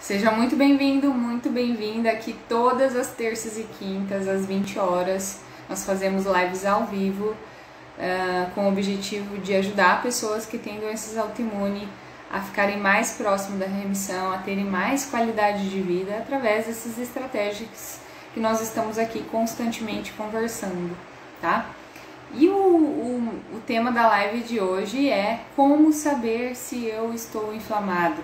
Seja muito bem-vindo, muito bem-vinda. Aqui todas as terças e quintas, às 20 horas, nós fazemos lives ao vivo com o objetivo de ajudar pessoas que têm doenças autoimunes a ficarem mais próximo da remissão, a terem mais qualidade de vida através dessas estratégias que nós estamos aqui constantemente conversando, tá? E o tema da live de hoje é como saber se eu estou inflamado.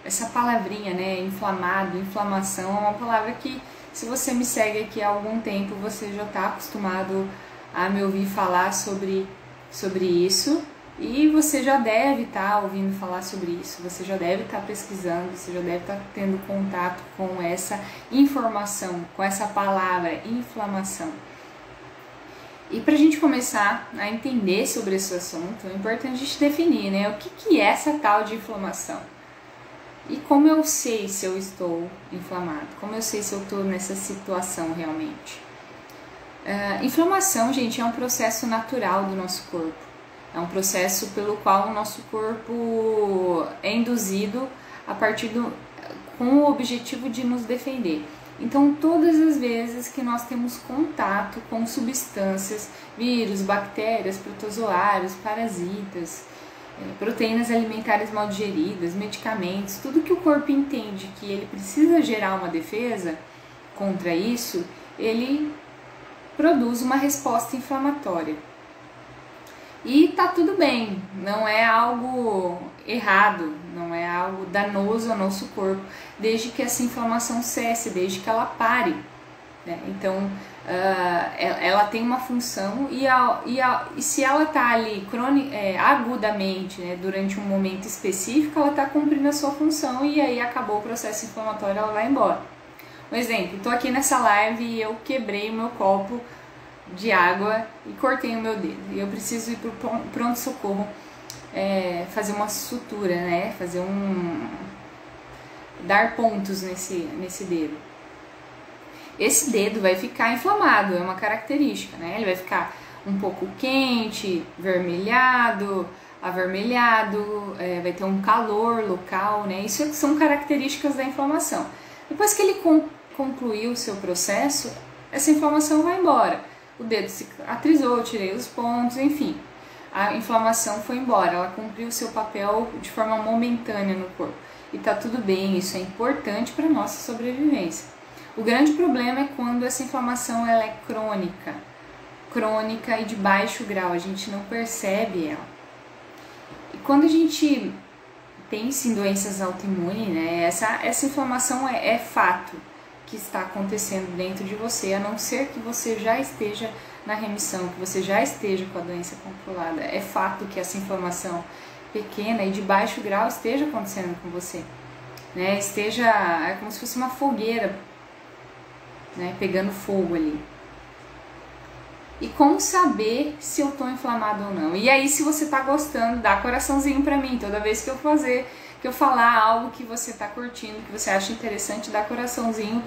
Essa palavrinha, né, inflamado, inflamação, é uma palavra que, se você me segue aqui há algum tempo, você já está acostumado a me ouvir falar sobre isso, e você já deve estar ouvindo falar sobre isso, você já deve estar pesquisando, você já deve estar tendo contato com essa informação, com essa palavra, inflamação. E para a gente começar a entender sobre esse assunto, é importante a gente definir, né, o que é essa tal de inflamação. E como eu sei se eu estou inflamado? Como eu sei se eu estou nessa situação realmente? Inflamação, gente, é um processo natural do nosso corpo. É um processo pelo qual o nosso corpo é induzido com o objetivo de nos defender. Então, todas as vezes que nós temos contato com substâncias, vírus, bactérias, protozoários, parasitas, proteínas alimentares mal digeridas, medicamentos, tudo que o corpo entende que ele precisa gerar uma defesa contra isso, ele produz uma resposta inflamatória. E tá tudo bem, não é algo errado, não é algo danoso ao nosso corpo, desde que essa inflamação cesse, desde que ela pare, né? Então, ela tem uma função e se ela está ali agudamente, né, durante um momento específico, ela está cumprindo a sua função e aí acabou o processo inflamatório, ela vai embora. Um exemplo, estou aqui nessa live e eu quebrei o meu copo de água e cortei o meu dedo. E eu preciso ir para o pronto-socorro fazer uma sutura, né, dar pontos nesse dedo. Esse dedo vai ficar inflamado, é uma característica, né? Ele vai ficar um pouco quente, avermelhado, vai ter um calor local, né? Isso são características da inflamação. Depois que ele concluiu o seu processo, essa inflamação vai embora. O dedo cicatrizou, tirei os pontos, enfim. A inflamação foi embora, ela cumpriu o seu papel de forma momentânea no corpo. E tá tudo bem, isso é importante para a nossa sobrevivência. O grande problema é quando essa inflamação ela é crônica e de baixo grau, a gente não percebe ela. E quando a gente pensa em doenças autoimunes, né, essa inflamação é fato que está acontecendo dentro de você, a não ser que você já esteja na remissão, que você já esteja com a doença controlada. É fato que essa inflamação pequena e de baixo grau esteja acontecendo com você, né, é como se fosse uma fogueira, né, pegando fogo ali. E como saber se eu tô inflamado ou não? E aí, se você tá gostando, dá coraçãozinho pra mim. Toda vez que eu falar algo que você tá curtindo, que você acha interessante, dá coraçãozinho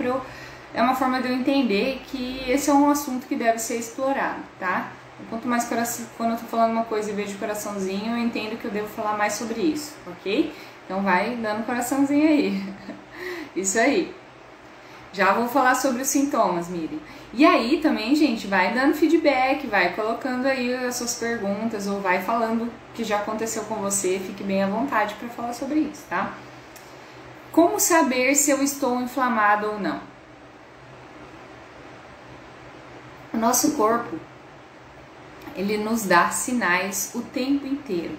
é uma forma de eu entender que esse é um assunto que deve ser explorado, tá? Quanto mais coração, quando eu tô falando uma coisa e vejo coraçãozinho, eu entendo que eu devo falar mais sobre isso, ok? Então vai dando coraçãozinho aí. Isso aí. Já vou falar sobre os sintomas, Miriam. E aí também, gente, vai dando feedback, vai colocando aí as suas perguntas ou vai falando o que já aconteceu com você, fique bem à vontade para falar sobre isso, tá? Como saber se eu estou inflamado ou não? O nosso corpo, ele nos dá sinais o tempo inteiro.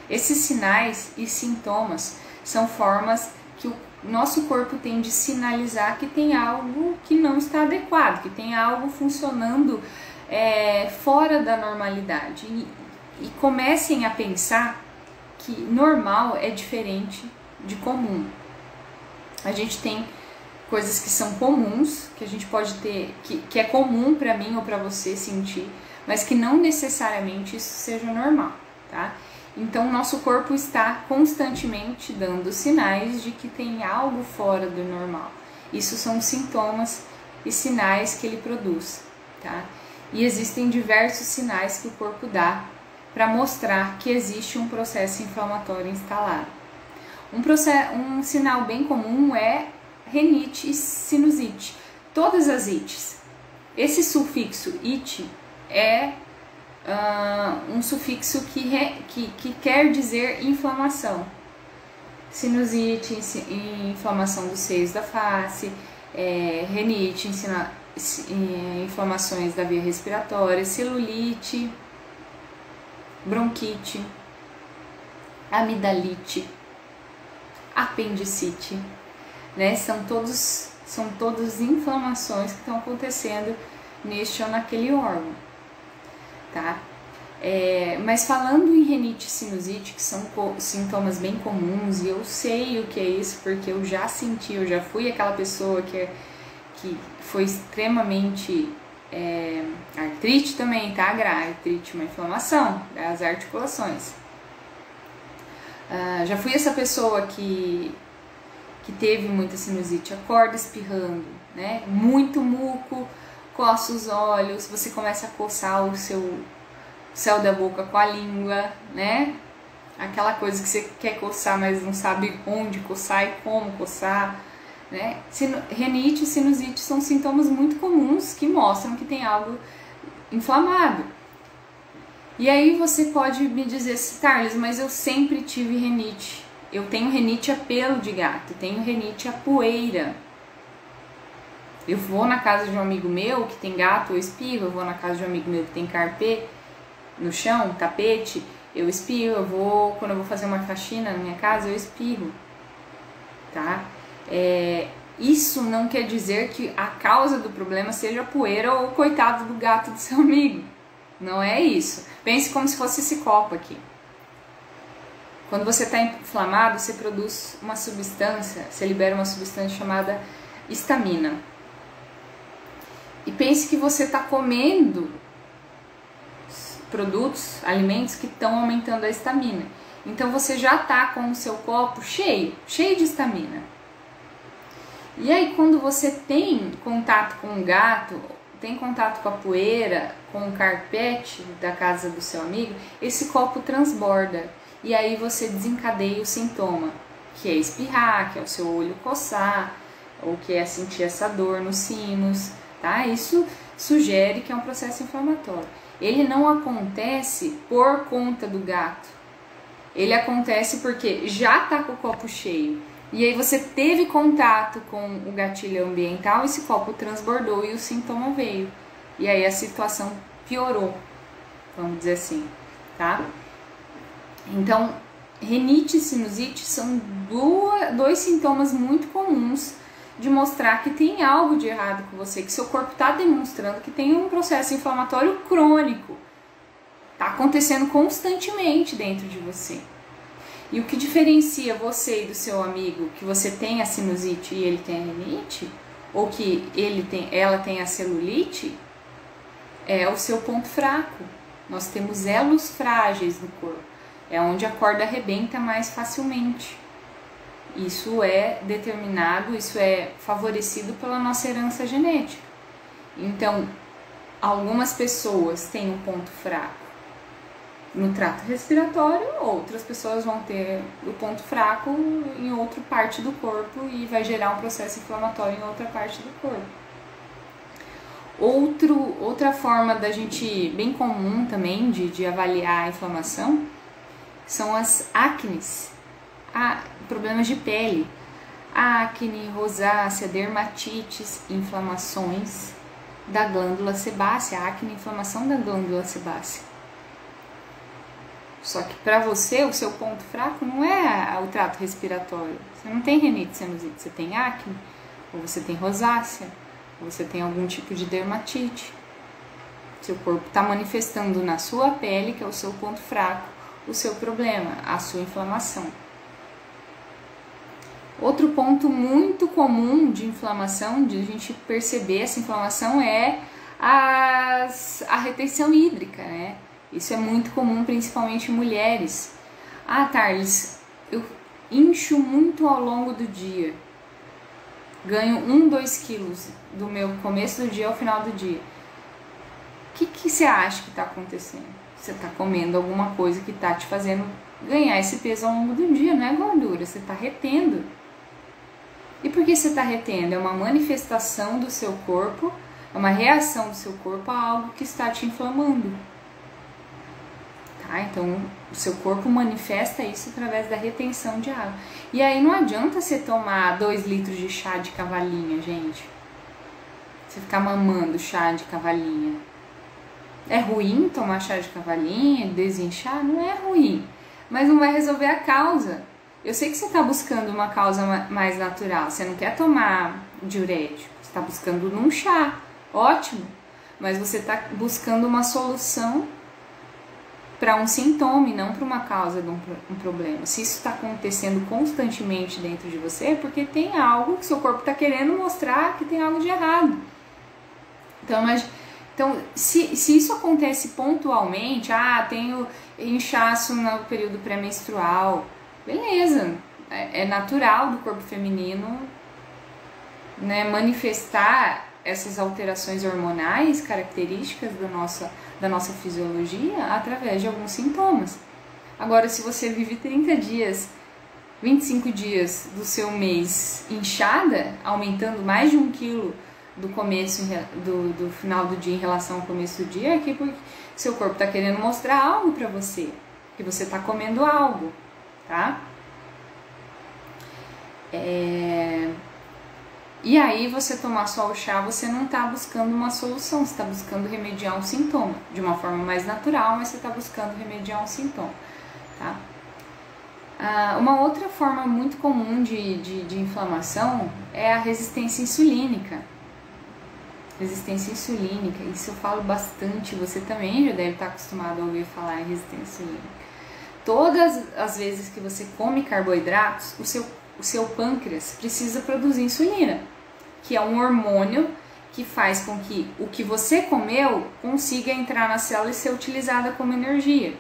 Esses sinais e sintomas são formas que o nosso corpo tem de sinalizar que tem algo que não está adequado, que tem algo funcionando fora da normalidade. E comecem a pensar que normal é diferente de comum. A gente tem coisas que são comuns, que a gente pode ter, que é comum para mim ou para você sentir, mas que não necessariamente isso seja normal, tá? Então, o nosso corpo está constantemente dando sinais de que tem algo fora do normal. Isso são sintomas e sinais que ele produz, tá? E existem diversos sinais que o corpo dá para mostrar que existe um processo inflamatório instalado. Um sinal bem comum é renite e sinusite. Todas as ites. Esse sufixo it é um sufixo que quer dizer inflamação. Sinusite, inflamação dos seios da face, renite, inflamações da via respiratória, celulite, bronquite, amidalite, apendicite, né? São todas inflamações que estão acontecendo neste ou naquele órgão, tá? Mas falando em renite e sinusite, que são sintomas bem comuns, e eu sei o que é isso, porque eu já senti, eu já fui aquela pessoa que foi extremamente... artrite também, tá? Artrite, uma inflamação das articulações. Já fui essa pessoa que teve muita sinusite, acorda espirrando, né? Muito muco, coça os olhos, você começa a coçar o seu céu da boca com a língua, né? Aquela coisa que você quer coçar, mas não sabe onde coçar e como coçar, né? Renite e sinusite são sintomas muito comuns que mostram que tem algo inflamado. E aí você pode me dizer, Carlos, mas eu sempre tive renite. Eu tenho renite a pelo de gato, tenho renite a poeira. Eu vou na casa de um amigo meu que tem gato, eu espirro. Eu vou na casa de um amigo meu que tem carpê no chão, tapete, eu espirro. Quando eu vou fazer uma faxina na minha casa, eu espirro, tá? Isso não quer dizer que a causa do problema seja a poeira ou o coitado do gato do seu amigo. Não é isso. Pense como se fosse esse copo aqui. Quando você está inflamado, você produz uma substância, você libera uma substância chamada histamina. E pense que você está comendo produtos, alimentos que estão aumentando a histamina. Então você já está com o seu copo cheio de histamina. E aí quando você tem contato com o gato, tem contato com a poeira, com o carpete da casa do seu amigo, esse copo transborda. E aí você desencadeia o sintoma, que é espirrar, que é o seu olho coçar, ou que é sentir essa dor nos sinos, tá? Isso sugere que é um processo inflamatório. Ele não acontece por conta do gato. Ele acontece porque já tá com o copo cheio. E aí você teve contato com o gatilho ambiental, esse copo transbordou e o sintoma veio. E aí a situação piorou, vamos dizer assim, tá? Então, renite e sinusite são dois sintomas muito comuns de mostrar que tem algo de errado com você, que seu corpo está demonstrando que tem um processo inflamatório crônico. Está acontecendo constantemente dentro de você. E o que diferencia você e do seu amigo, que você tem a sinusite e ele tem a renite, ou que ela tem a celulite, é o seu ponto fraco. Nós temos elos frágeis no corpo. É onde a corda arrebenta mais facilmente. Isso é determinado, isso é favorecido pela nossa herança genética. Então, algumas pessoas têm um ponto fraco no trato respiratório, outras pessoas vão ter o ponto fraco em outra parte do corpo e vai gerar um processo inflamatório em outra parte do corpo. Outra forma da gente, bem comum também, de avaliar a inflamação, são as acnes, problemas de pele, acne, rosácea, dermatites, inflamações da glândula sebácea, acne, inflamação da glândula sebácea. Só que para você, o seu ponto fraco não é o trato respiratório. Você não tem renite, sinusite, você tem acne, ou você tem rosácea, ou você tem algum tipo de dermatite. Seu corpo está manifestando na sua pele, que é o seu ponto fraco, o seu problema, a sua inflamação. Outro ponto muito comum de inflamação, de a gente perceber essa inflamação, é a retenção hídrica, né? Isso é muito comum, principalmente em mulheres. Tarles, eu incho muito ao longo do dia. Ganho 1-2 quilos do meu começo do dia ao final do dia. O que você acha que está acontecendo? Você está comendo alguma coisa que está te fazendo ganhar esse peso ao longo do dia, não é gordura, você está retendo. E por que você está retendo? É uma manifestação do seu corpo, é uma reação do seu corpo a algo que está te inflamando. Tá? Então, o seu corpo manifesta isso através da retenção de água. E aí não adianta você tomar 2 litros de chá de cavalinha, gente. Você ficar mamando chá de cavalinha. É ruim tomar chá de cavalinha, desinchar? Não é ruim, mas não vai resolver a causa. Eu sei que você está buscando uma causa mais natural, você não quer tomar diurético, você está buscando num chá, ótimo, mas você está buscando uma solução para um sintoma e não para uma causa de um problema. Se isso está acontecendo constantemente dentro de você, é porque tem algo que seu corpo está querendo mostrar que tem algo de errado. Então, se isso acontece pontualmente, tenho inchaço no período pré-menstrual, beleza, é natural do corpo feminino, né, manifestar essas alterações hormonais características da nossa fisiologia através de alguns sintomas. Agora, se você vive 30 dias, 25 dias do seu mês inchada, aumentando mais de 1 quilo do começo, do final do dia em relação ao começo do dia, é que porque seu corpo está querendo mostrar algo para você, que você está comendo algo, tá? E aí você tomar só o chá, você não está buscando uma solução, você está buscando remediar um sintoma, de uma forma mais natural, mas você está buscando remediar um sintoma, tá? Uma outra forma muito comum de inflamação é a resistência insulínica. Resistência insulínica, isso eu falo bastante, você também já deve estar acostumado a ouvir falar em resistência insulínica. Todas as vezes que você come carboidratos, o seu pâncreas precisa produzir insulina, que é um hormônio que faz com que o que você comeu consiga entrar na célula e ser utilizada como energia.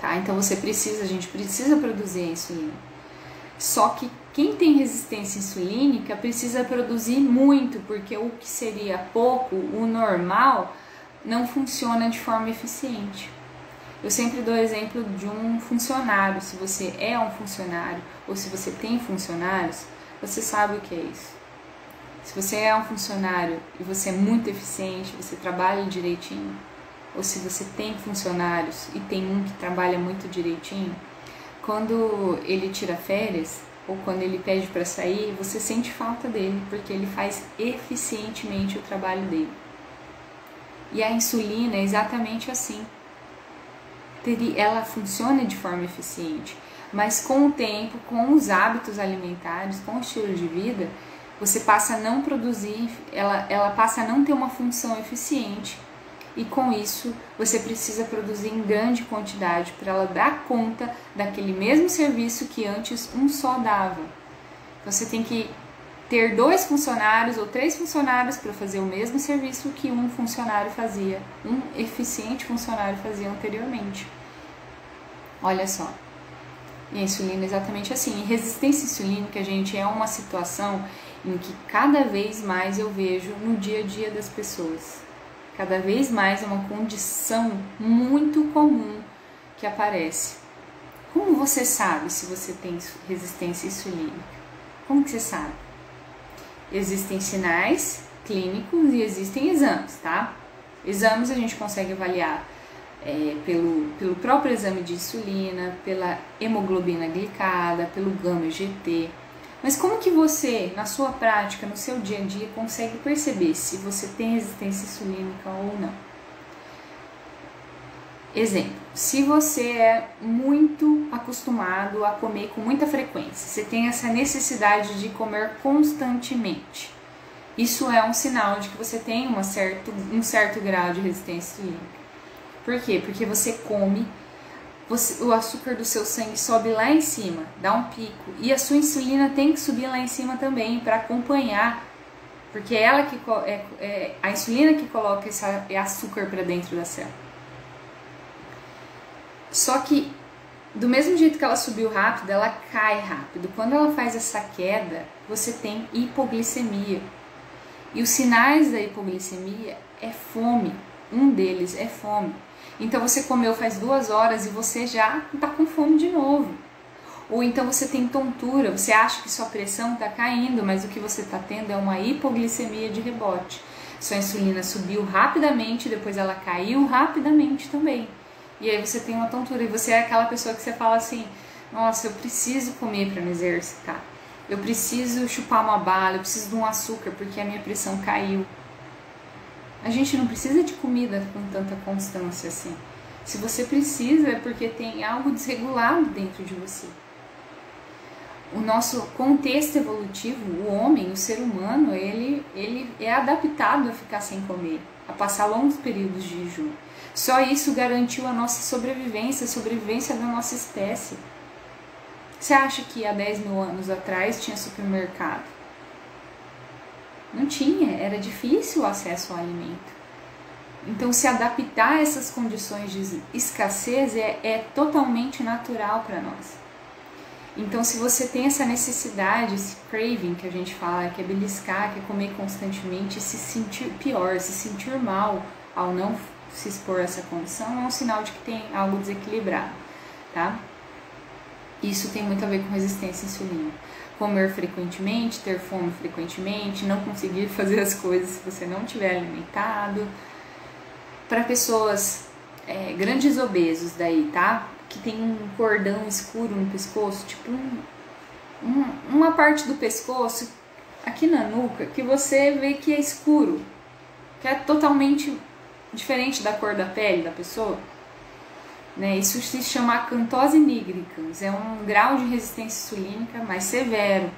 Tá? Então a gente precisa produzir a insulina. Só que quem tem resistência insulínica precisa produzir muito, porque o que seria pouco, o normal, não funciona de forma eficiente. Eu sempre dou exemplo de um funcionário. Se você é um funcionário ou se você tem funcionários, você sabe o que é isso. Se você é um funcionário e você é muito eficiente, você trabalha direitinho, ou se você tem funcionários e tem um que trabalha muito direitinho, quando ele tira férias ou quando ele pede para sair, você sente falta dele, porque ele faz eficientemente o trabalho dele. E a insulina é exatamente assim. Ela funciona de forma eficiente, mas com o tempo, com os hábitos alimentares, com o estilo de vida, você passa a não produzir, ela passa a não ter uma função eficiente. E com isso, você precisa produzir em grande quantidade para ela dar conta daquele mesmo serviço que antes um só dava. Você tem que ter 2 funcionários ou 3 funcionários para fazer o mesmo serviço que um funcionário fazia, um eficiente funcionário fazia anteriormente. Olha só. E a insulina é exatamente assim. E resistência insulínica, gente, é uma situação em que cada vez mais eu vejo no dia a dia das pessoas. Cada vez mais é uma condição muito comum que aparece. Como você sabe se você tem resistência insulínica? Como que você sabe? Existem sinais clínicos e existem exames, tá? Exames a gente consegue avaliar pelo próprio exame de insulina, pela hemoglobina glicada, pelo gama-GT. Mas como que você, na sua prática, no seu dia a dia, consegue perceber se você tem resistência insulínica ou não? Exemplo, se você é muito acostumado a comer com muita frequência, você tem essa necessidade de comer constantemente, isso é um sinal de que você tem um certo grau de resistência insulínica. Por quê? Porque você come, o açúcar do seu sangue sobe lá em cima, dá um pico, e a sua insulina tem que subir lá em cima também para acompanhar, porque é ela que a insulina que coloca esse açúcar para dentro da célula. Só que do mesmo jeito que ela subiu rápido, ela cai rápido. Quando ela faz essa queda, você tem hipoglicemia. E os sinais da hipoglicemia é fome. Um deles é fome. Então você comeu faz 2 horas e você já está com fome de novo. Ou então você tem tontura, você acha que sua pressão está caindo, mas o que você está tendo é uma hipoglicemia de rebote. Sua insulina subiu rapidamente, depois ela caiu rapidamente também. E aí você tem uma tontura e você é aquela pessoa que você fala assim, nossa, eu preciso comer para me exercitar. Eu preciso chupar uma bala, eu preciso de um açúcar porque a minha pressão caiu. A gente não precisa de comida com tanta constância assim. Se você precisa é porque tem algo desregulado dentro de você. O nosso contexto evolutivo, o homem, o ser humano, ele é adaptado a ficar sem comer, a passar longos períodos de jejum. Só isso garantiu a nossa sobrevivência, a sobrevivência da nossa espécie. Você acha que há 10 mil anos atrás tinha supermercado? Não tinha, era difícil o acesso ao alimento. Então, se adaptar a essas condições de escassez é totalmente natural para nós. Então, se você tem essa necessidade, esse craving que a gente fala, que é beliscar, que é comer constantemente, se sentir pior, se sentir mal ao não se expor a essa condição, é um sinal de que tem algo desequilibrado, tá? Isso tem muito a ver com resistência insulínica. Comer frequentemente, ter fome frequentemente, não conseguir fazer as coisas se você não estiver alimentado. Para pessoas grandes obesos daí, tá? Que tem um cordão escuro no pescoço, tipo uma parte do pescoço aqui na nuca que você vê que é escuro, que é totalmente diferente da cor da pele da pessoa, né? Isso se chama acantose nigricans, é um grau de resistência insulínica mais severo,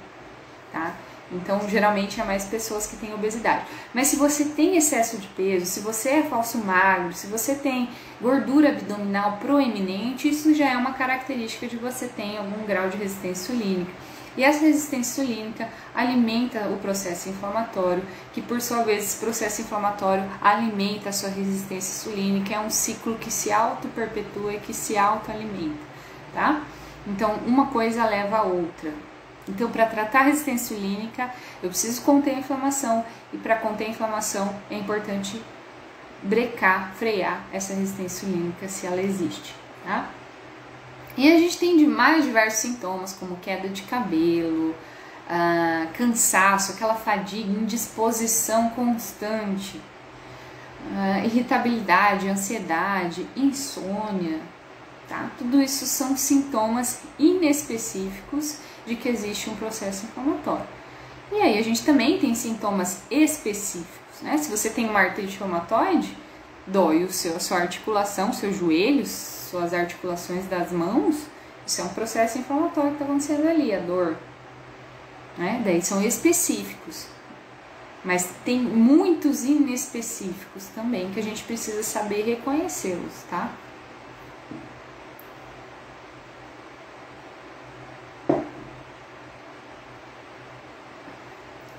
tá? Então, geralmente é mais pessoas que têm obesidade. Mas se você tem excesso de peso, se você é falso magro, se você tem gordura abdominal proeminente, isso já é uma característica de você ter algum grau de resistência insulínica. E essa resistência insulínica alimenta o processo inflamatório, que por sua vez esse processo inflamatório alimenta a sua resistência insulínica. É um ciclo que se auto-perpetua e que se auto-alimenta, tá? Então, uma coisa leva a outra. Então, para tratar a resistência insulínica, eu preciso conter a inflamação, e para conter a inflamação é importante brecar, frear essa resistência insulínica se ela existe, tá? E a gente tem mais diversos sintomas, como queda de cabelo, cansaço, aquela fadiga, indisposição constante, irritabilidade, ansiedade, insônia, tá? Tudo isso são sintomas inespecíficos de que existe um processo inflamatório. E aí a gente também tem sintomas específicos, né? Se você tem uma artrite reumatoide, dói a sua articulação, seus joelhos, suas articulações das mãos, isso é um processo inflamatório que está acontecendo ali, a dor, né? Daí são específicos, mas tem muitos inespecíficos também que a gente precisa saber reconhecê-los, tá?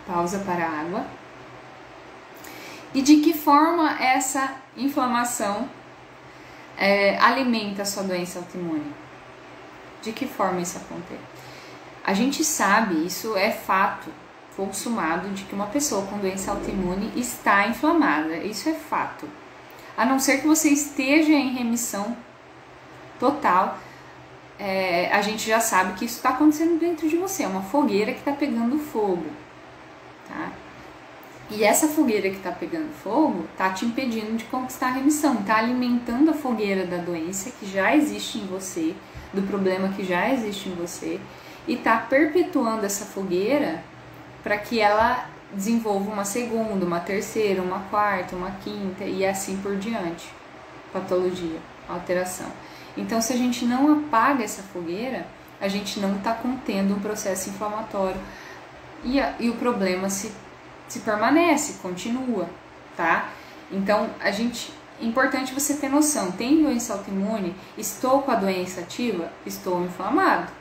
Pausa para a água. E de que forma essa inflamação alimenta a sua doença autoimune? De que forma isso acontece? A gente sabe, isso é fato consumado, de que uma pessoa com doença autoimune está inflamada. Isso é fato. A não ser que você esteja em remissão total, a gente já sabe que isso está acontecendo dentro de você. É uma fogueira que está pegando fogo. Tá? E essa fogueira que está pegando fogo está te impedindo de conquistar a remissão, está alimentando a fogueira da doença que já existe em você, do problema que já existe em você, e está perpetuando essa fogueira para que ela desenvolva uma segunda, uma terceira, uma quarta, uma quinta e assim por diante. Patologia, alteração. Então, se a gente não apaga essa fogueira, a gente não está contendo um processo inflamatório. E o problema se permanece, continua, tá? Então, é importante você ter noção, tem doença autoimune, estou com a doença ativa, estou inflamado.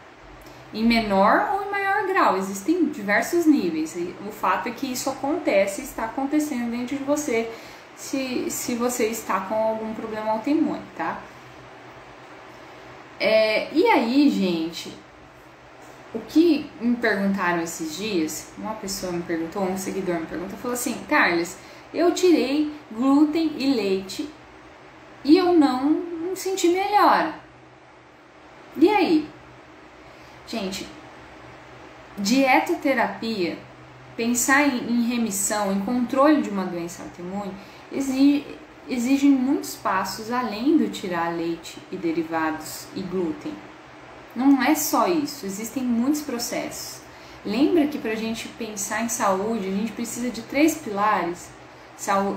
Em menor ou em maior grau, existem diversos níveis. E o fato é que isso acontece, está acontecendo dentro de você, se você está com algum problema autoimune, tá? E aí, gente... O que me perguntaram esses dias, uma pessoa me perguntou, um seguidor me perguntou, falou assim, Carles, Eu tirei glúten e leite e eu não senti melhora. E aí? Gente, dietoterapia, pensar em remissão, em controle de uma doença autoimune, exige muitos passos além do tirar leite e derivados e glúten. Não é só isso, existem muitos processos. Lembra que para a gente pensar em saúde, a gente precisa de 3 pilares: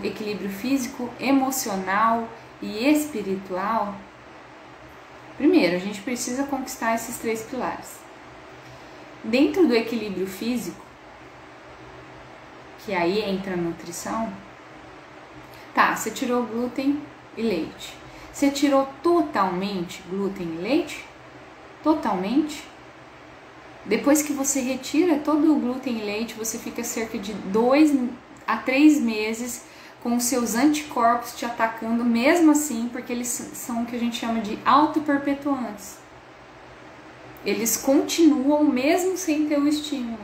equilíbrio físico, emocional e espiritual. Primeiro, a gente precisa conquistar esses 3 pilares. Dentro do equilíbrio físico, que aí entra a nutrição, tá, você tirou glúten e leite. Você tirou totalmente glúten e leite? Totalmente? Depois que você retira todo o glúten e leite, você fica cerca de 2 a 3 meses com os seus anticorpos te atacando mesmo assim, porque eles são o que a gente chama de autoperpetuantes. Eles continuam mesmo sem ter o estímulo.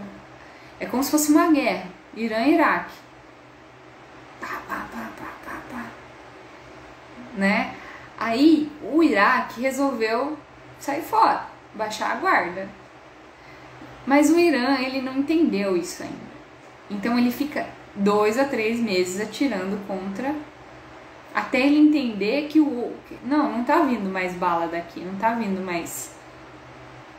É como se fosse uma guerra, Irã e Iraque. Pá, pá, pá, pá, pá, pá. Né? Aí o Iraque resolveu sair fora, baixar a guarda. Mas o Irã, ele não entendeu isso ainda. Então ele fica 2 a 3 meses atirando contra, até ele entender que não tá vindo mais bala daqui, não tá vindo mais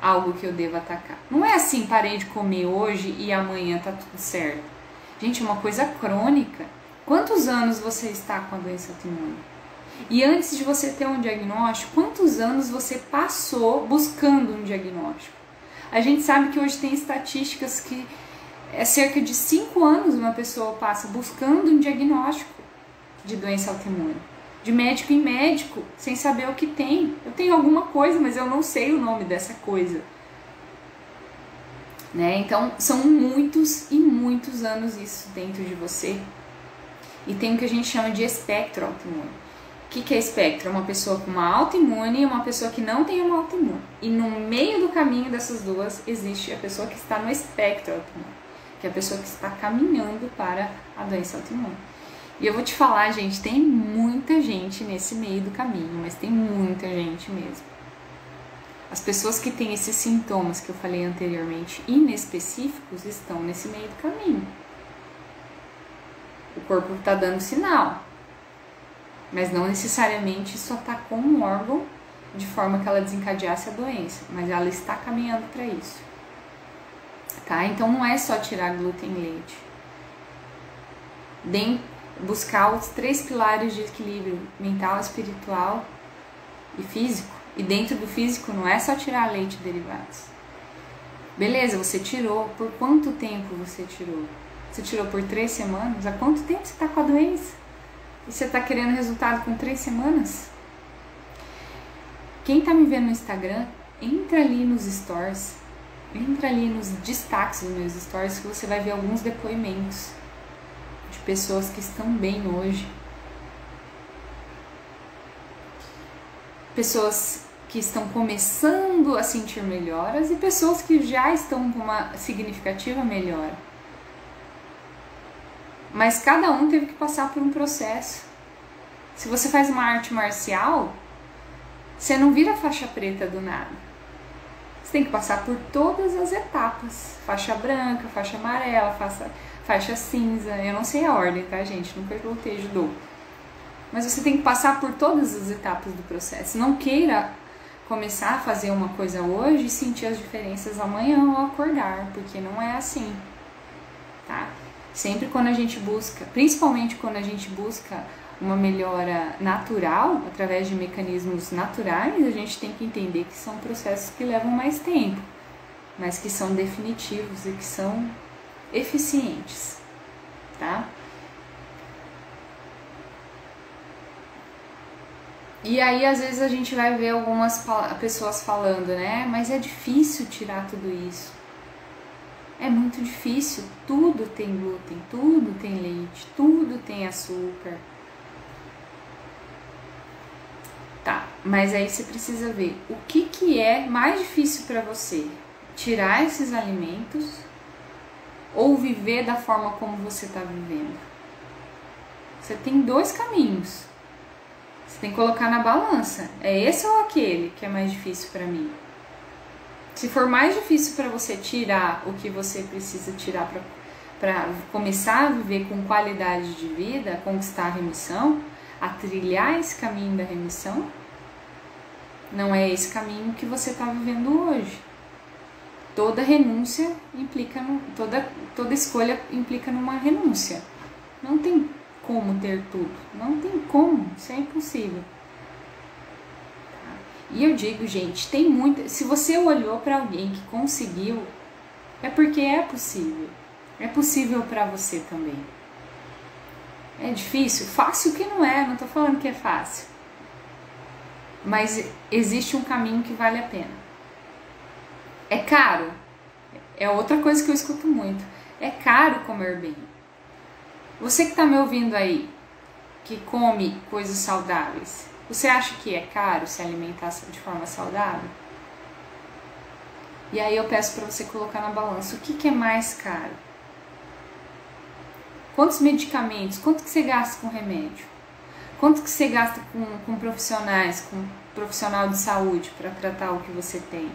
algo que eu devo atacar. Não é assim, parei de comer hoje e amanhã tá tudo certo. Gente, é uma coisa crônica. Quantos anos você está com a doença autoimune? E antes de você ter um diagnóstico, quantos anos você passou buscando um diagnóstico? A gente sabe que hoje tem estatísticas que é cerca de 5 anos uma pessoa passa buscando um diagnóstico de doença autoimune. De médico em médico, sem saber o que tem. Eu tenho alguma coisa, mas eu não sei o nome dessa coisa. Né? Então, são muitos e muitos anos isso dentro de você. E tem o que a gente chama de espectro autoimune. O que é espectro? É uma pessoa com uma autoimune e uma pessoa que não tem uma autoimune. E no meio do caminho dessas duas existe a pessoa que está no espectro autoimune, que é a pessoa que está caminhando para a doença autoimune. E eu vou te falar, gente, tem muita gente nesse meio do caminho, mas tem muita gente mesmo. As pessoas que têm esses sintomas que eu falei anteriormente, inespecíficos, estão nesse meio do caminho. O corpo está dando sinal, mas não necessariamente isso atacou um órgão de forma que ela desencadeasse a doença, mas ela está caminhando para isso. Tá? Então não é só tirar glúten e leite. Buscar os 3 pilares de equilíbrio mental, espiritual e físico. E dentro do físico não é só tirar leite e derivados. Beleza, você tirou. Por quanto tempo você tirou? Você tirou por 3 semanas? Há quanto tempo você está com a doença? E você está querendo resultado com 3 semanas? Quem está me vendo no Instagram, entra ali nos stories. Entra ali nos destaques dos meus stories que você vai ver alguns depoimentos de pessoas que estão bem hoje. Pessoas que estão começando a sentir melhoras e pessoas que já estão com uma significativa melhora. Mas cada um teve que passar por um processo. Se você faz uma arte marcial, você não vira faixa preta do nada. Você tem que passar por todas as etapas. Faixa branca, faixa amarela, faixa cinza. Eu não sei a ordem, tá, gente? Nunca lutei judô. Mas você tem que passar por todas as etapas do processo. Não queira começar a fazer uma coisa hoje e sentir as diferenças amanhã ao acordar, porque não é assim, tá? Sempre quando a gente busca, principalmente quando a gente busca uma melhora natural, através de mecanismos naturais, a gente tem que entender que são processos que levam mais tempo, mas que são definitivos e que são eficientes, tá? E aí, às vezes, a gente vai ver algumas pessoas falando, né? Mas é difícil tirar tudo isso. É muito difícil. Tudo tem glúten, tudo tem leite, tudo tem açúcar. Tá, mas aí você precisa ver o que é mais difícil para você. Tirar esses alimentos ou viver da forma como você está vivendo. Você tem dois caminhos. Você tem que colocar na balança. É esse ou aquele que é mais difícil para mim? Se for mais difícil para você tirar o que você precisa tirar para começar a viver com qualidade de vida, a conquistar a remissão, a trilhar esse caminho da remissão, não é esse caminho que você está vivendo hoje. Toda renúncia implica, toda escolha implica numa renúncia. Não tem como ter tudo, não tem como, isso é impossível. E eu digo, gente, tem muita. Se você olhou para alguém que conseguiu, é porque é possível. É possível para você também. É difícil? Fácil que não é, não tô falando que é fácil. Mas existe um caminho que vale a pena. É caro? É outra coisa que eu escuto muito. É caro comer bem. Você que tá me ouvindo aí, que come coisas saudáveis, você acha que é caro se alimentar de forma saudável? E aí eu peço para você colocar na balança, o que é mais caro? Quantos medicamentos, quanto que você gasta com remédio? Quanto que você gasta com profissionais, com profissional de saúde para tratar o que você tem?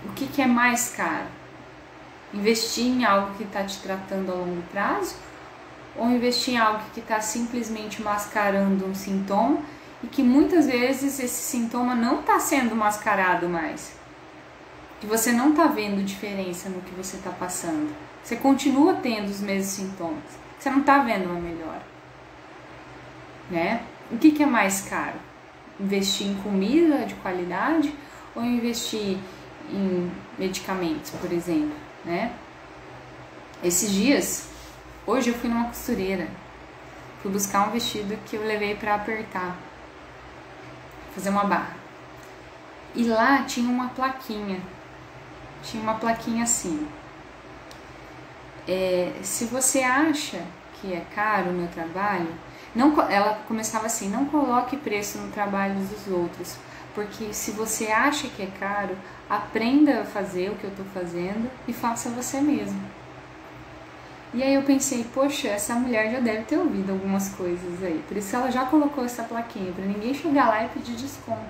O que é mais caro? Investir em algo que está te tratando a longo prazo? Ou investir em algo que está simplesmente mascarando um sintoma e que muitas vezes esse sintoma não está sendo mascarado mais? Que você não está vendo diferença no que você está passando. Você continua tendo os mesmos sintomas. Você não está vendo uma melhora. Né? O que é mais caro? Investir em comida de qualidade ou investir em medicamentos, por exemplo, né? Esses dias, hoje eu fui numa costureira, fui buscar um vestido que eu levei para apertar, fazer uma barra. E lá tinha uma plaquinha assim, se você acha que é caro o meu trabalho, ela começava assim, não coloque preço no trabalho dos outros, porque se você acha que é caro, aprenda a fazer o que eu estou fazendo e faça você mesmo. E aí eu pensei, poxa, essa mulher já deve ter ouvido algumas coisas aí, por isso ela já colocou essa plaquinha, para ninguém chegar lá e pedir desconto.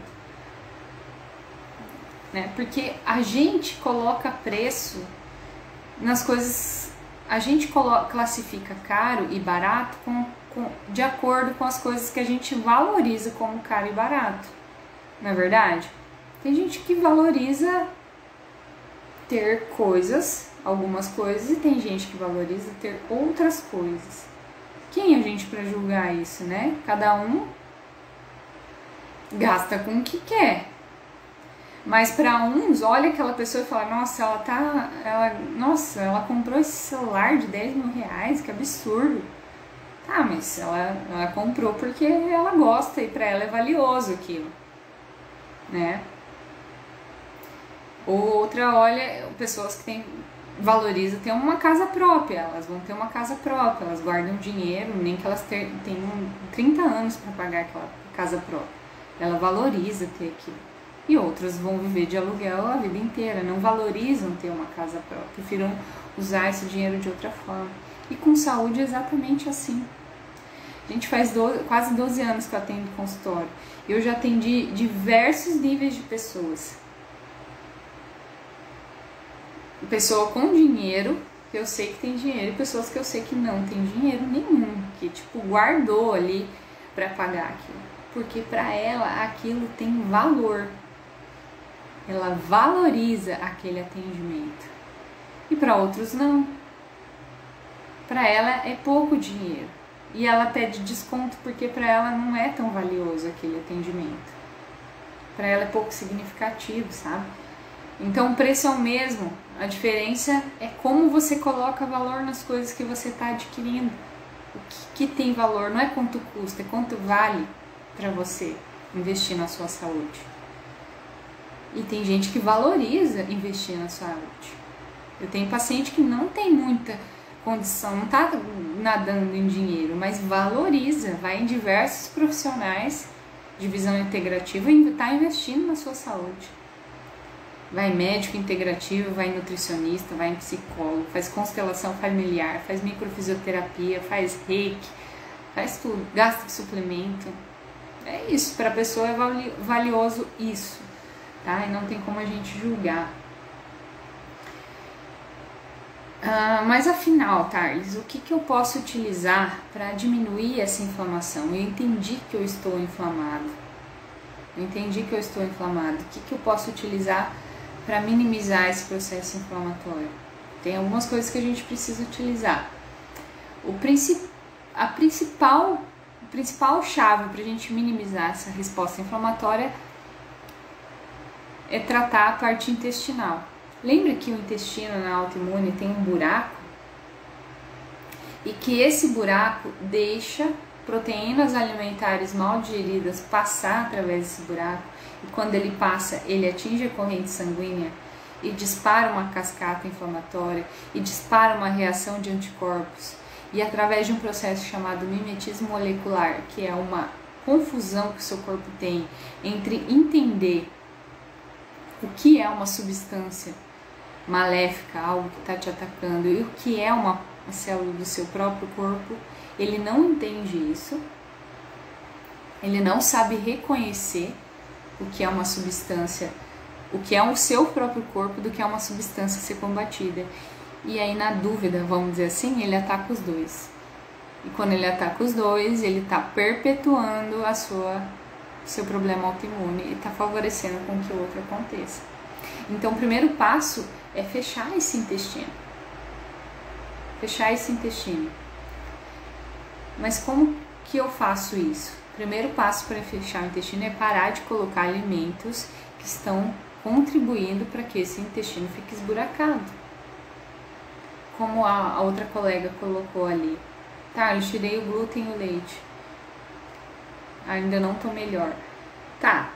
Né? Porque a gente coloca preço nas coisas, a gente classifica caro e barato de acordo com as coisas que a gente valoriza como caro e barato. Não é verdade? Tem gente que valoriza ter coisas, algumas coisas, e tem gente que valoriza ter outras coisas. Quem é a gente para julgar isso, né? Cada um gasta com o que quer. Mas para uns, olha aquela pessoa e fala, nossa, ela comprou esse celular de 10 mil reais, que absurdo. Tá, mas ela comprou porque ela gosta e para ela é valioso aquilo, né? Outra, olha, pessoas que valorizam ter uma casa própria, elas vão ter uma casa própria, elas guardam dinheiro, nem que elas tenham 30 anos para pagar aquela casa própria. Ela valoriza ter aquilo. E outras vão viver de aluguel a vida inteira, não valorizam ter uma casa própria, prefiram usar esse dinheiro de outra forma. E com saúde é exatamente assim. A gente faz quase 12 anos que eu atendo consultório. Eu já atendi diversos níveis de pessoas. Pessoa com dinheiro, que eu sei que tem dinheiro, e pessoas que eu sei que não tem dinheiro nenhum, que tipo guardou ali para pagar aquilo. Porque para ela aquilo tem valor. Ela valoriza aquele atendimento. E para outros não. Para ela é pouco dinheiro. E ela pede desconto porque para ela não é tão valioso aquele atendimento. Para ela é pouco significativo, sabe? Então o preço é o mesmo. A diferença é como você coloca valor nas coisas que você está adquirindo. O que tem valor não é quanto custa, é quanto vale para você investir na sua saúde. E tem gente que valoriza investir na saúde. Eu tenho paciente que não tem muita condição, não está nadando em dinheiro, mas valoriza, vai em diversos profissionais de visão integrativa e está investindo na sua saúde. Vai em médico integrativo, vai em nutricionista, vai em psicólogo, faz constelação familiar, faz microfisioterapia, faz reiki, faz tudo, gasta de suplemento. É isso, para a pessoa é valioso isso, tá? E não tem como a gente julgar. Mas afinal, Thales, o que eu posso utilizar para diminuir essa inflamação? Eu entendi que eu estou inflamado. O que eu posso utilizar para minimizar esse processo inflamatório? Tem algumas coisas que a gente precisa utilizar. A principal chave para a gente minimizar essa resposta inflamatória é tratar a parte intestinal. Lembra que o intestino na autoimune tem um buraco? E que esse buraco deixa proteínas alimentares mal digeridas passar através desse buraco, e quando ele passa, ele atinge a corrente sanguínea e dispara uma cascata inflamatória e dispara uma reação de anticorpos, e através de um processo chamado mimetismo molecular, que é uma confusão que o seu corpo tem entre entender o que é uma substância maléfica, algo que está te atacando, e o que é uma célula do seu próprio corpo, ele não entende isso, ele não sabe reconhecer o que é uma substância, o que é o seu próprio corpo do que é uma substância a ser combatida. E aí, na dúvida, vamos dizer assim, ele ataca os dois. E quando ele ataca os dois, ele está perpetuando seu problema autoimune e está favorecendo com que o outro aconteça. Então, o primeiro passo é fechar esse intestino. Mas como que eu faço isso? O primeiro passo para fechar o intestino é parar de colocar alimentos que estão contribuindo para que esse intestino fique esburacado. Como a outra colega colocou ali. Tá, eu tirei o glúten e o leite. Ainda não tô melhor. Tá,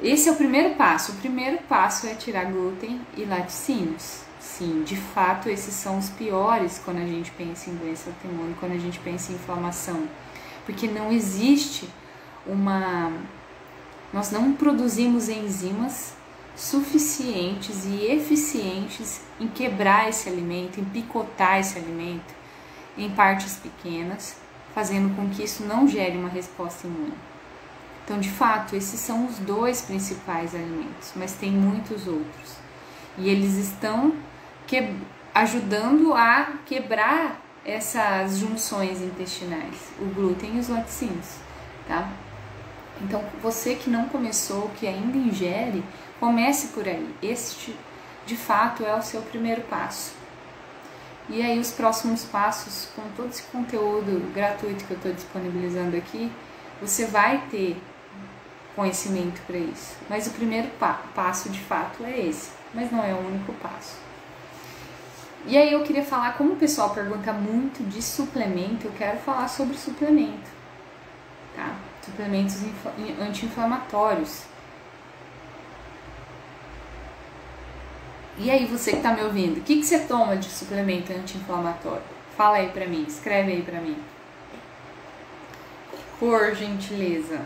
esse é o primeiro passo. O primeiro passo é tirar glúten e laticínios. Sim, de fato, esses são os piores quando a gente pensa em doença autoimune, quando a gente pensa em inflamação. Porque não existe nós não produzimos enzimas suficientes e eficientes em quebrar esse alimento, em picotar esse alimento em partes pequenas, fazendo com que isso não gere uma resposta imune. Então, de fato, esses são os dois principais alimentos, mas tem muitos outros. E eles estão ajudando a quebrar essas junções intestinais, o glúten e os laticínios, tá? Então, você que não começou, que ainda ingere, comece por aí. Este, de fato, é o seu primeiro passo. E aí, os próximos passos, com todo esse conteúdo gratuito que eu estou disponibilizando aqui, você vai ter conhecimento para isso. Mas o primeiro passo, de fato, é esse. Mas não é o único passo. E aí, eu queria falar, como o pessoal pergunta muito de suplemento, eu quero falar sobre suplemento, tá? Suplementos anti-inflamatórios. E aí, você que tá me ouvindo, o que você toma de suplemento anti-inflamatório? Fala aí pra mim, escreve aí pra mim. Por gentileza.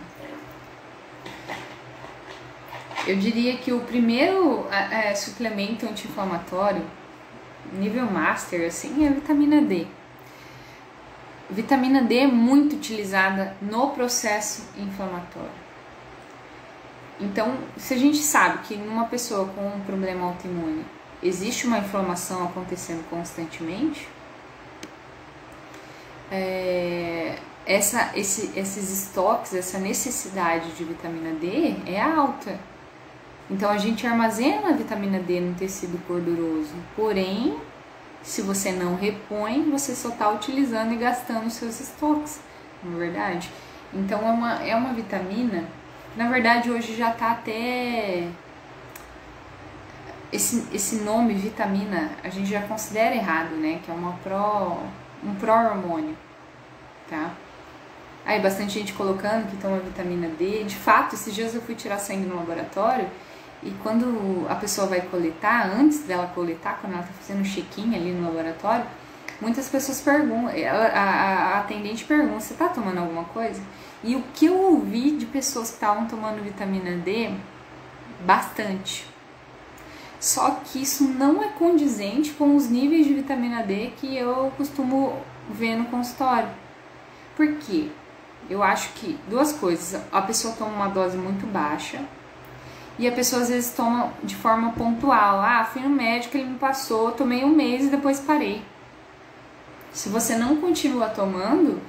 Eu diria que o primeiro suplemento anti-inflamatório, nível master, assim, é a vitamina D. Vitamina D é muito utilizada no processo inflamatório. Então, se a gente sabe que numa pessoa com um problema autoimune existe uma inflamação acontecendo constantemente, esses estoques, essa necessidade de vitamina D é alta. Então, a gente armazena a vitamina D no tecido gorduroso, porém, se você não repõe, você só está utilizando e gastando os seus estoques, não é verdade? Então, é uma vitamina, na verdade, hoje já está até... Esse nome, vitamina, a gente já considera errado, né? Que é um pró-hormônio, tá? Aí, bastante gente colocando que toma vitamina D. De fato, esses dias eu fui tirar sangue no laboratório e quando a pessoa vai coletar, antes dela coletar, quando ela tá fazendo um check-in ali no laboratório, muitas pessoas perguntam, a atendente pergunta, você tá tomando alguma coisa? E o que eu ouvi de pessoas que estavam tomando vitamina D, bastante. Só que isso não é condizente com os níveis de vitamina D que eu costumo ver no consultório. Por quê? Eu acho que duas coisas. A pessoa toma uma dose muito baixa e a pessoa às vezes toma de forma pontual. Ah, fui no médico, ele me passou, tomei um mês e depois parei. Se você não continua tomando,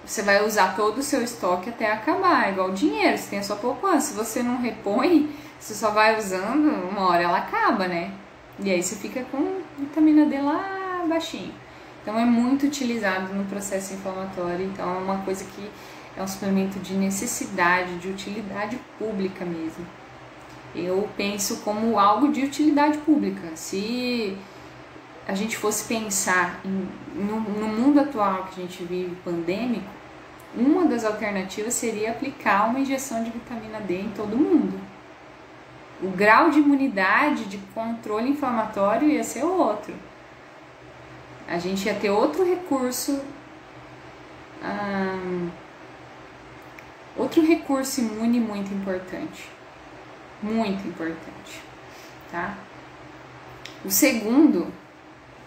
você vai usar todo o seu estoque até acabar. É igual dinheiro, você tem a sua poupança. Se você não repõe, você só vai usando, uma hora ela acaba, né? E aí você fica com vitamina D lá baixinho. Então é muito utilizado no processo inflamatório. Então é uma coisa que é um suplemento de necessidade, de utilidade pública mesmo. Eu penso como algo de utilidade pública. Se a gente fosse pensar no mundo atual que a gente vive, pandêmico, uma das alternativas seria aplicar uma injeção de vitamina D em todo mundo. O grau de imunidade, de controle inflamatório ia ser outro. A gente ia ter outro recurso, imune muito importante. Muito importante, tá? O segundo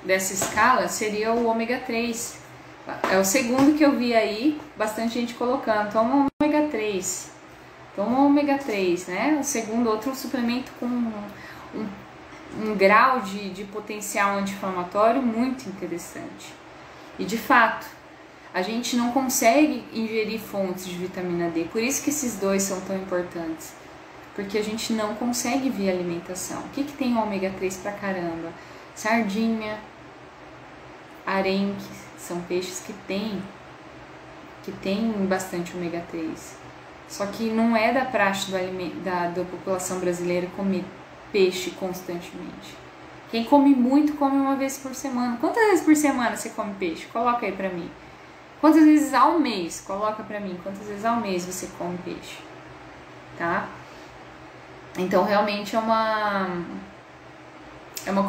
dessa escala seria o ômega 3. É o segundo que eu vi aí, bastante gente colocando. Toma ômega 3. Toma ômega 3, né? O segundo, outro suplemento com um grau de potencial anti-inflamatório muito interessante. E de fato, a gente não consegue ingerir fontes de vitamina D. Por isso que esses dois são tão importantes. Porque a gente não consegue via alimentação. O que tem ômega 3 pra caramba? Sardinha, arenque, são peixes que tem bastante ômega 3. Só que não é da praxe da população brasileira comer peixe constantemente. Quem come muito, come uma vez por semana. Quantas vezes por semana você come peixe? Coloca aí pra mim. Quantas vezes ao mês? Coloca pra mim. Quantas vezes ao mês você come peixe? Tá? Então, realmente é uma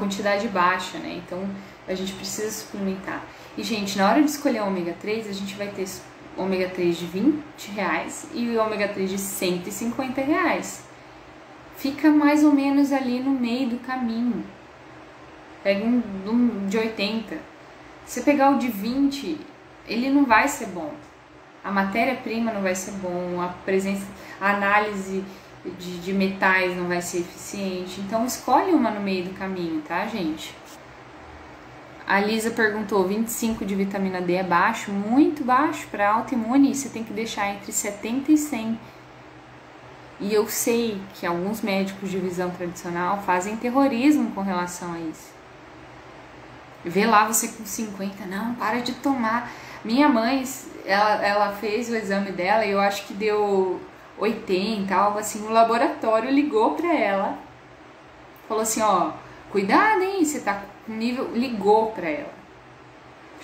quantidade baixa, né? Então, a gente precisa suplementar. E, gente, na hora de escolher o ômega 3, a gente vai ter ômega 3 de R$20 e ômega 3 de R$150. Fica mais ou menos ali no meio do caminho. Pega um de 80. Se você pegar o de 20, ele não vai ser bom. A matéria-prima não vai ser bom, a análise de metais não vai ser eficiente. Então escolhe uma no meio do caminho, tá, gente? A Lisa perguntou, 25 de vitamina D é baixo? Muito baixo para autoimune, você tem que deixar entre 70 e 100. E eu sei que alguns médicos de visão tradicional fazem terrorismo com relação a isso. Vê lá você com 50, não, para de tomar. Minha mãe, ela fez o exame dela e eu acho que deu 80, algo assim. O laboratório ligou pra ela, falou assim, ó, cuidado, hein, você tá com nível... Ligou pra ela,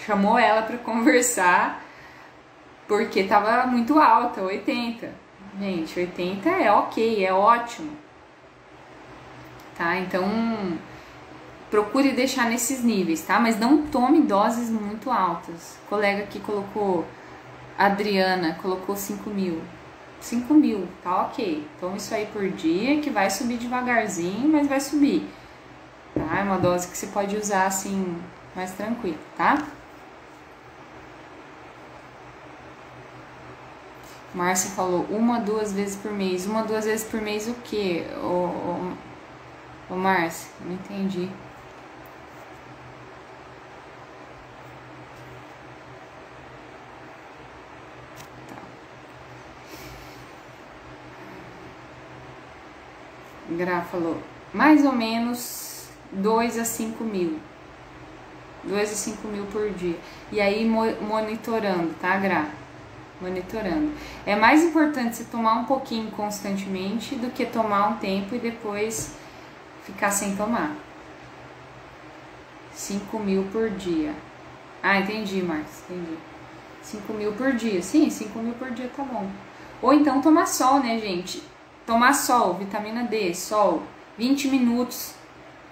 chamou ela pra conversar, porque tava muito alta, 80. Gente, 80 é ok, é ótimo. Tá, então... procure deixar nesses níveis, tá? Mas não tome doses muito altas. O colega aqui colocou, Adriana, colocou 5.000. 5.000, tá ok. Tome isso aí por dia, que vai subir devagarzinho, mas vai subir. Tá? É uma dose que você pode usar assim, mais tranquilo, tá? Márcia falou 1, 2 vezes por mês. 1, 2 vezes por mês o quê? Ô Márcia, não entendi. Gra falou, mais ou menos 2 a 5.000. 2 a 5.000 por dia. E aí monitorando, tá, Gra? Monitorando. É mais importante você tomar um pouquinho constantemente do que tomar um tempo e depois ficar sem tomar. 5.000 por dia. Ah, entendi, Marcos, entendi. 5.000 por dia. Sim, 5.000 por dia tá bom. Ou então tomar sol, né, gente? Tomar sol, vitamina D, sol, 20 minutos,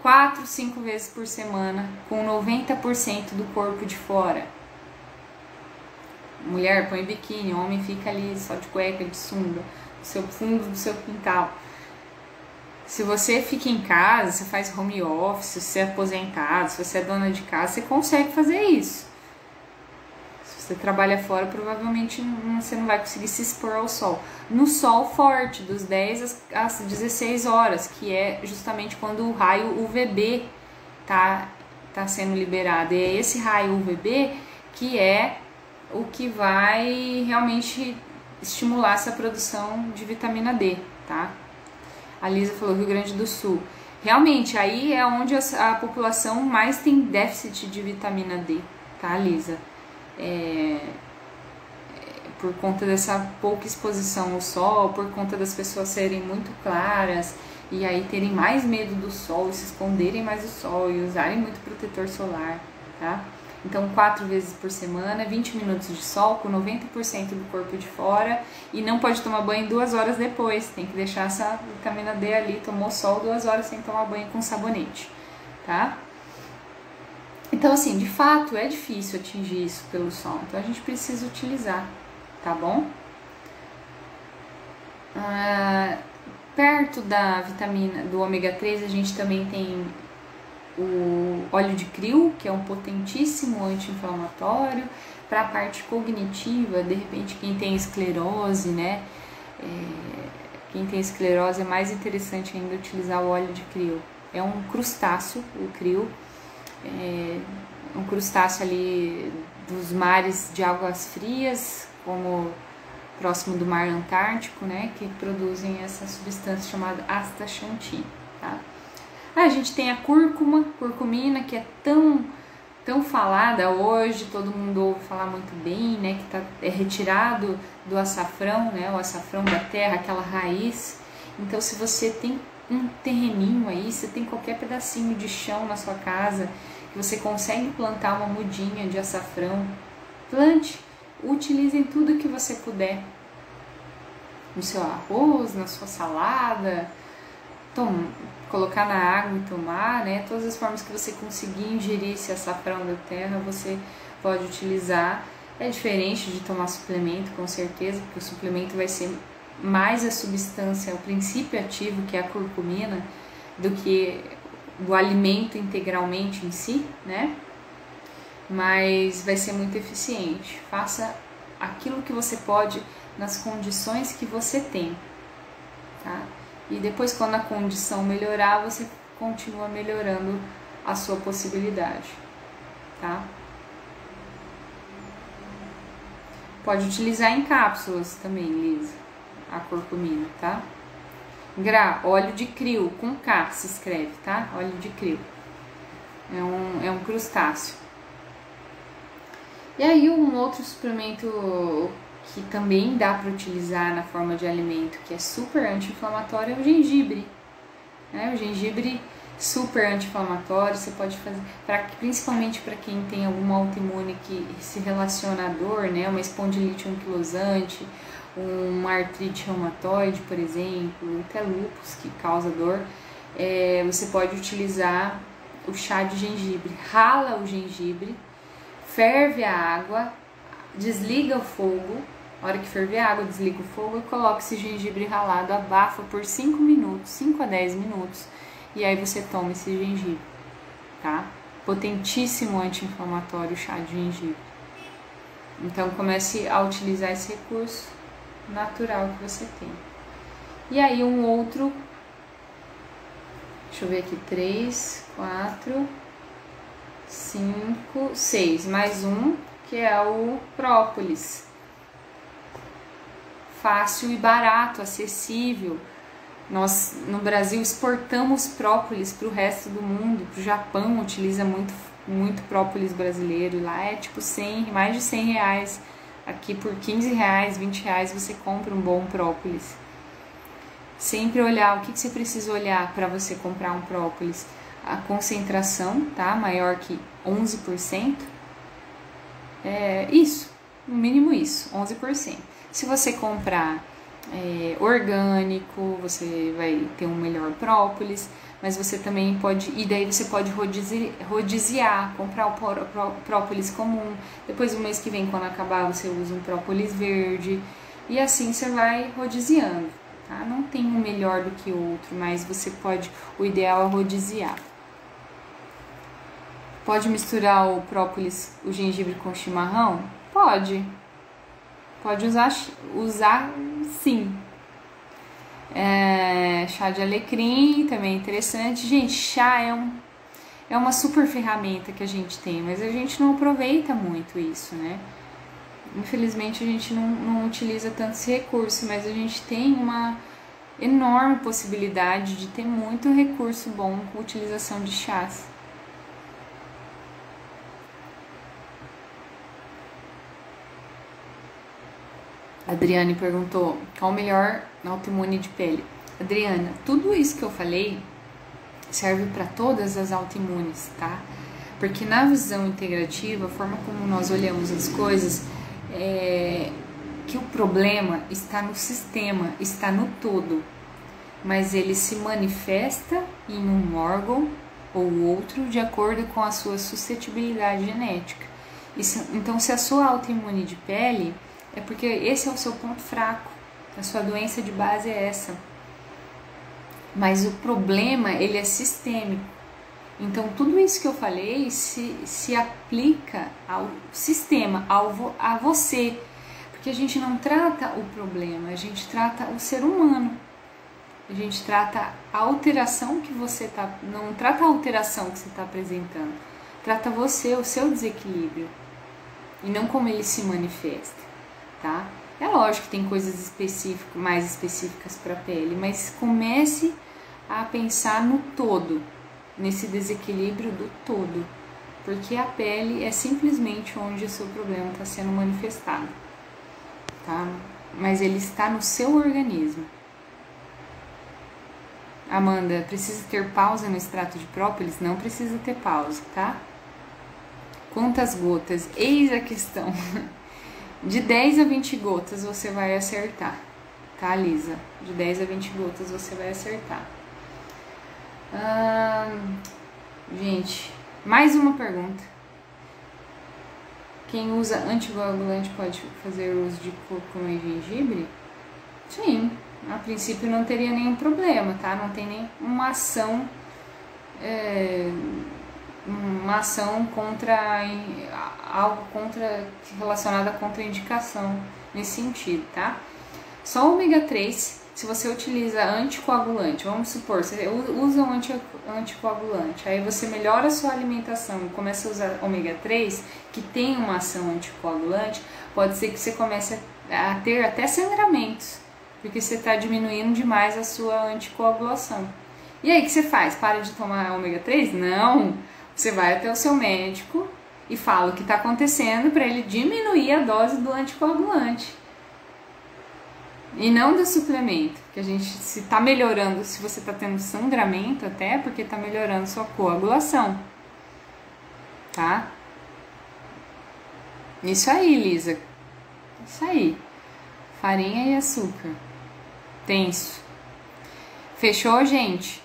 4, 5 vezes por semana, com 90% do corpo de fora. Mulher põe biquíni, homem fica ali só de cueca, de sunga, no seu fundo do seu quintal. Se você fica em casa, você faz home office, se você é aposentado, se você é dona de casa, você consegue fazer isso. Se você Você trabalha fora, provavelmente você não vai conseguir se expor ao sol. No sol forte, dos 10 às 16 horas, que é justamente quando o raio UVB tá sendo liberado. E é esse raio UVB que é o que vai realmente estimular essa produção de vitamina D, tá? A Lisa falou Rio Grande do Sul. Realmente, aí é onde a população mais tem déficit de vitamina D, tá, Lisa? Por conta dessa pouca exposição ao sol, por conta das pessoas serem muito claras e aí terem mais medo do sol, e se esconderem mais do sol e usarem muito protetor solar, tá? Então 4 vezes por semana, 20 minutos de sol com 90% do corpo de fora, e não pode tomar banho 2 horas depois, tem que deixar essa vitamina D ali, tomou sol 2 horas sem tomar banho com sabonete, tá? Então assim, de fato é difícil atingir isso pelo sol, então a gente precisa utilizar, tá bom? Perto da vitamina do ômega 3 a gente também tem o óleo de krill, que é um potentíssimo anti-inflamatório. Para a parte cognitiva, de repente quem tem esclerose, né? Quem tem esclerose é mais interessante ainda utilizar o óleo de krill. É um crustáceo, o krill, um crustáceo ali dos mares de águas frias, como próximo do mar Antártico, né, que produzem essa substância chamada astaxantina, tá? A gente tem a curcumina, que é tão falada hoje, todo mundo ouve falar muito bem, né, que é retirado do açafrão, né, o açafrão da terra, aquela raiz. Então, se você tem um terreninho aí, se tem qualquer pedacinho de chão na sua casa, que você consegue plantar uma mudinha de açafrão, plante. Utilizem tudo que você puder no seu arroz, na sua salada, colocar na água e tomar, né? Todas as formas que você conseguir ingerir esse açafrão da terra, você pode utilizar. É diferente de tomar suplemento, com certeza, porque o suplemento vai ser mais a substância, o princípio ativo, que é a curcumina, do que do alimento integralmente em si, né? Mas vai ser muito eficiente. Faça aquilo que você pode nas condições que você tem, tá? E depois, quando a condição melhorar, você continua melhorando a sua possibilidade, tá? Pode utilizar em cápsulas também, Lisa, a curcumina, tá? Óleo de krill, com K se escreve, tá? Óleo de krill. É um crustáceo. E aí um outro suplemento que também dá para utilizar na forma de alimento, que é super anti-inflamatório, é o gengibre. O gengibre super anti-inflamatório, você pode fazer, principalmente para quem tem alguma autoimune que se relaciona à dor, né? Uma espondilite anquilosante, uma artrite reumatoide, por exemplo, até lúpus que causa dor, você pode utilizar o chá de gengibre. Rala o gengibre, ferve a água, desliga o fogo, a hora que ferver a água, desliga o fogo e coloca esse gengibre ralado, abafa por 5 minutos, 5 a 10 minutos, e aí você toma esse gengibre, tá? Potentíssimo anti-inflamatório o chá de gengibre. Então comece a utilizar esse recurso natural que você tem. E aí um outro, deixa eu ver aqui, 3, 4, 5, 6, mais um, que é o própolis. Fácil e barato, acessível. Nós no Brasil exportamos própolis para o resto do mundo. Para o Japão utiliza muito própolis brasileiro. Lá é tipo mais de 100 reais. Aqui por 15 reais, 20 reais você compra um bom própolis. Sempre olhar, o que você precisa olhar para você comprar um própolis? A concentração, tá? Maior que 11%. Isso, no mínimo isso, 11%. Se você comprar orgânico, você vai ter um melhor própolis, mas você também pode, e daí você pode rodiziar, comprar o própolis comum, depois do mês que vem, quando acabar, você usa um própolis verde, e assim você vai rodiziando, tá? Não tem um melhor do que o outro, mas você pode, o ideal é rodiziar. Pode misturar o própolis, o gengibre com chimarrão? Pode usar sim. Chá de alecrim também é interessante. Gente, chá é uma super ferramenta que a gente tem, mas a gente não aproveita muito isso, né? Infelizmente a gente não utiliza tanto esse recurso, mas a gente tem uma enorme possibilidade de ter muito recurso bom com a utilização de chás. Adriane perguntou qual o melhor autoimune de pele. Adriana, tudo isso que eu falei serve para todas as autoimunes, tá? Porque na visão integrativa, a forma como nós olhamos as coisas, que o problema está no sistema, está no todo, mas ele se manifesta em um órgão ou outro de acordo com a sua suscetibilidade genética. Então, se a sua autoimune de pele, é porque esse é o seu ponto fraco, a sua doença de base é essa. Mas o problema, ele é sistêmico. Então, tudo isso que eu falei se aplica ao sistema, a você. Porque a gente não trata o problema, a gente trata o ser humano. A gente trata a alteração que você está... Não trata a alteração que você está apresentando. Trata você, o seu desequilíbrio. E não como ele se manifesta, tá? É lógico que tem coisas mais específicas para a pele, mas comece a pensar no todo, nesse desequilíbrio do todo, porque a pele é simplesmente onde o seu problema está sendo manifestado, tá? Mas ele está no seu organismo. Amanda, precisa ter pausa no extrato de própolis? Não precisa ter pausa, tá? Quantas gotas? Eis a questão. De 10 a 20 gotas você vai acertar, tá, Lisa? De 10 a 20 gotas você vai acertar. Gente, mais uma pergunta. Quem usa anticoagulante pode fazer uso de cúrcuma e gengibre? Sim, a princípio não teria nenhum problema, tá? Não tem nenhuma ação, contra algo relacionado à contraindicação nesse sentido, tá? Só o ômega 3, se você utiliza anticoagulante, vamos supor, você usa um anticoagulante, aí você melhora a sua alimentação e começa a usar ômega 3, que tem uma ação anticoagulante, pode ser que você comece a ter até sangramentos, porque você está diminuindo demais a sua anticoagulação. E aí, o que você faz? Para de tomar ômega 3? Não! Você vai até o seu médico e fala o que está acontecendo para ele diminuir a dose do anticoagulante. E não do suplemento, porque a gente, se está melhorando, se você está tendo sangramento até, porque está melhorando sua coagulação. Tá? Isso aí, Lisa. Isso aí. Farinha e açúcar. Tenso. Fechou, gente?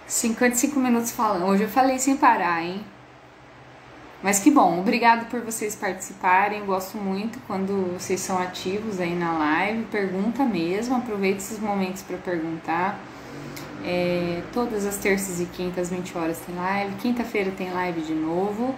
55 minutos falando. Hoje eu falei sem parar, hein? Mas que bom. Obrigado por vocês participarem. Gosto muito quando vocês são ativos aí na live. Pergunta mesmo. Aproveite esses momentos para perguntar. Todas as terças e quintas, 20 horas tem live. Quinta-feira tem live de novo.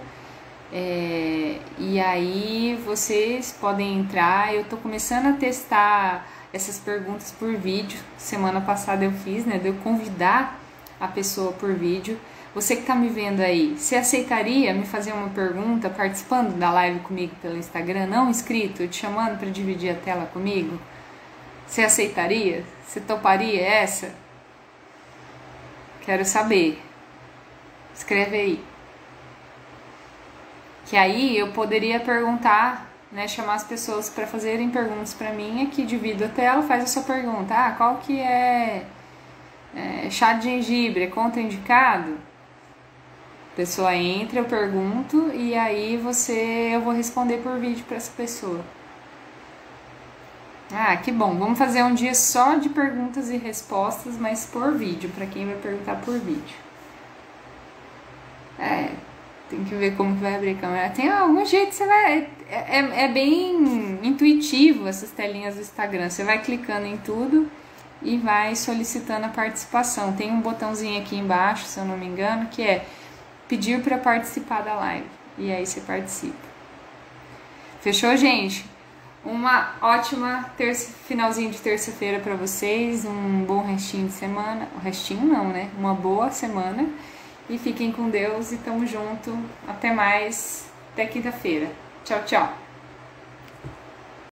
E aí vocês podem entrar. Eu tô começando a testar essas perguntas por vídeo. Semana passada eu fiz, né? De eu convidar a pessoa por vídeo. Você que tá me vendo aí, você aceitaria me fazer uma pergunta participando da live comigo pelo Instagram, não inscrito, te chamando para dividir a tela comigo? Você aceitaria? Você toparia essa? Quero saber. Escreve aí. Que aí eu poderia perguntar, né, chamar as pessoas para fazerem perguntas para mim aqui, divido a tela, faz a sua pergunta. Qual que é chá de gengibre, é contraindicado? A pessoa entra, eu pergunto e aí eu vou responder por vídeo para essa pessoa. Que bom. Vamos fazer um dia só de perguntas e respostas, mas por vídeo, para quem vai perguntar por vídeo. Tem que ver como que vai abrir a câmera. Tem algum jeito, você vai... É bem intuitivo essas telinhas do Instagram. Você vai clicando em tudo e vai solicitando a participação. Tem um botãozinho aqui embaixo, se eu não me engano, que é pedir para participar da live. E aí você participa. Fechou, gente? Uma ótima finalzinho de terça-feira para vocês, um bom restinho de semana. O restinho não, né? Uma boa semana. E fiquem com Deus e tamo junto. Até mais. Até quinta-feira. Tchau, tchau.